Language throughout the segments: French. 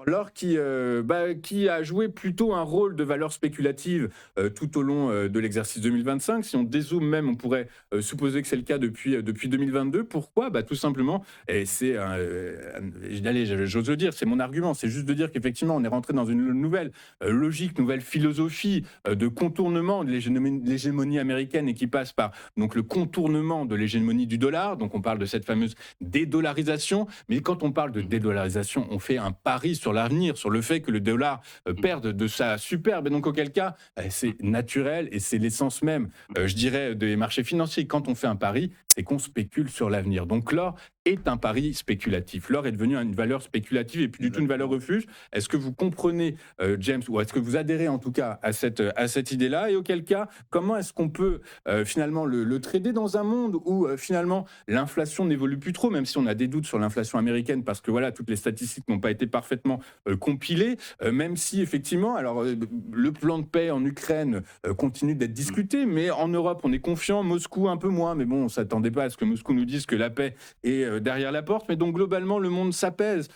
L'or qui a joué plutôt un rôle de valeur spéculative tout au long de l'exercice 2025. Si on dézoome même, on pourrait supposer que c'est le cas depuis 2022. Pourquoi? Tout simplement, et c'est, allez, j'ose le dire, c'est mon argument, c'est juste de dire qu'effectivement, on est rentré dans une nouvelle logique, nouvelle philosophie de contournement de l'hégémonie américaine et qui passe par donc, le contournement de l'hégémonie du dollar. Donc on parle de cette fameuse dédollarisation. Mais quand on parle de Mmh. dédollarisation, on fait un pari sur l'avenir, sur le fait que le dollar Mmh. perde de sa superbe. Et donc, auquel cas, Mmh. c'est naturel et c'est l'essence même, je dirais, des marchés financiers. Quand on fait un pari, c'est qu'on spécule sur l'avenir. Donc, l'or est un pari spéculatif. L'or est devenu une valeur spéculative et plus du tout une valeur Exactement. refuge. Est-ce que vous comprenez, James, ou est-ce que vous adhérez en tout cas à cette idée-là? Et auquel cas, comment est-ce qu'on peut finalement le trader dans un monde où finalement l'inflation n'évolue plus trop, même si on a des doutes sur l'inflation américaine, parce que voilà, toutes les statistiques n'ont pas été parfaitement compilées, même si effectivement, alors le plan de paix en Ukraine continue d'être Mmh. discuté, mais en Europe, on est confiant, Moscou un peu moins, mais bon, on s'attendait pas à ce que Moscou nous dise que la paix est derrière la porte, mais donc globalement, le monde s'apaise.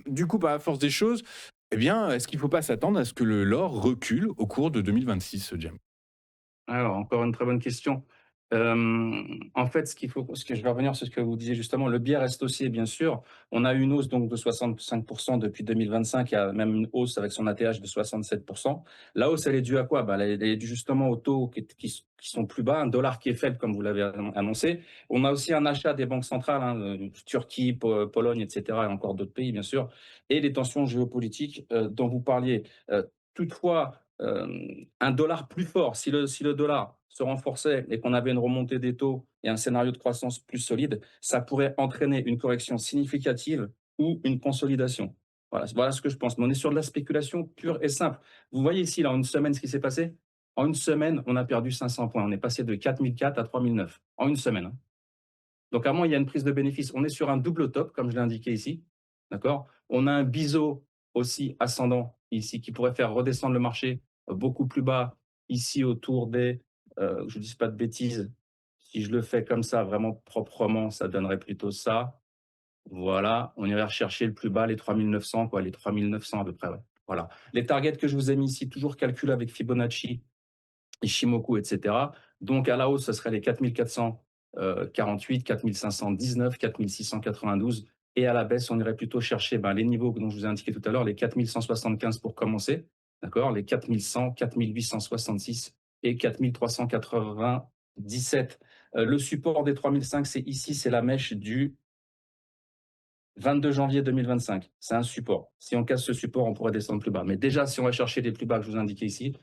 Du coup, par la force des choses, eh bien, est-ce qu'il ne faut pas s'attendre à ce que l'or recule au cours de 2026, James? Alors, encore une très bonne question. En fait, ce que je vais revenir sur ce que vous disiez justement, le biais reste haussier, bien sûr. On a eu une hausse donc de 65 depuis 2025, il y a même une hausse avec son ATH de 67. La hausse, elle est due à quoi? Elle est due justement aux taux qui sont plus bas, un dollar qui est faible, comme vous l'avez annoncé. On a aussi un achat des banques centrales, hein, Turquie, Pologne, et cetera, et encore d'autres pays, bien sûr, et les tensions géopolitiques, dont vous parliez. Toutefois, un dollar plus fort, si le dollar se renforçait et qu'on avait une remontée des taux et un scénario de croissance plus solide, ça pourrait entraîner une correction significative ou une consolidation. Voilà ce que je pense. Mais on est sur de la spéculation pure et simple. Vous voyez ici, là, en une semaine, ce qui s'est passé? En une semaine, on a perdu 500 points. On est passé de 4004 à 3009 en une semaine, hein. Donc, à moins, il y a une prise de bénéfice. On est sur un double top, comme je l'ai indiqué ici. D'accord? On a un biseau aussi ascendant ici qui pourrait faire redescendre le marché beaucoup plus bas, ici autour des, je ne dis pas de bêtises, si je le fais comme ça, vraiment proprement, ça donnerait plutôt ça. Voilà, on irait rechercher le plus bas, les 3900, quoi, les 3900 à peu près, ouais. Voilà. Les targets que je vous ai mis ici, toujours calculés avec Fibonacci, Ishimoku, et cetera. Donc à la hausse, ce serait les 4400, 48, 4519, 4692, et à la baisse, on irait plutôt chercher, les niveaux dont je vous ai indiqué tout à l'heure, les 4175 pour commencer, d'accord? Les 4100, 4866 et 4397. Le support des 3005, c'est ici, c'est la mèche du 22 janvier 2025. C'est un support. Si on casse ce support, on pourrait descendre plus bas. Mais déjà, si on va chercher les plus bas que je vous ai indiqués ici,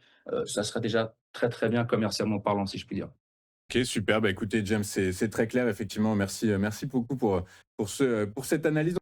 ça serait déjà très, très bien commercialement parlant, si je puis dire. Ok, super. Écoutez, James, c'est très clair, effectivement. Merci beaucoup pour cette analyse.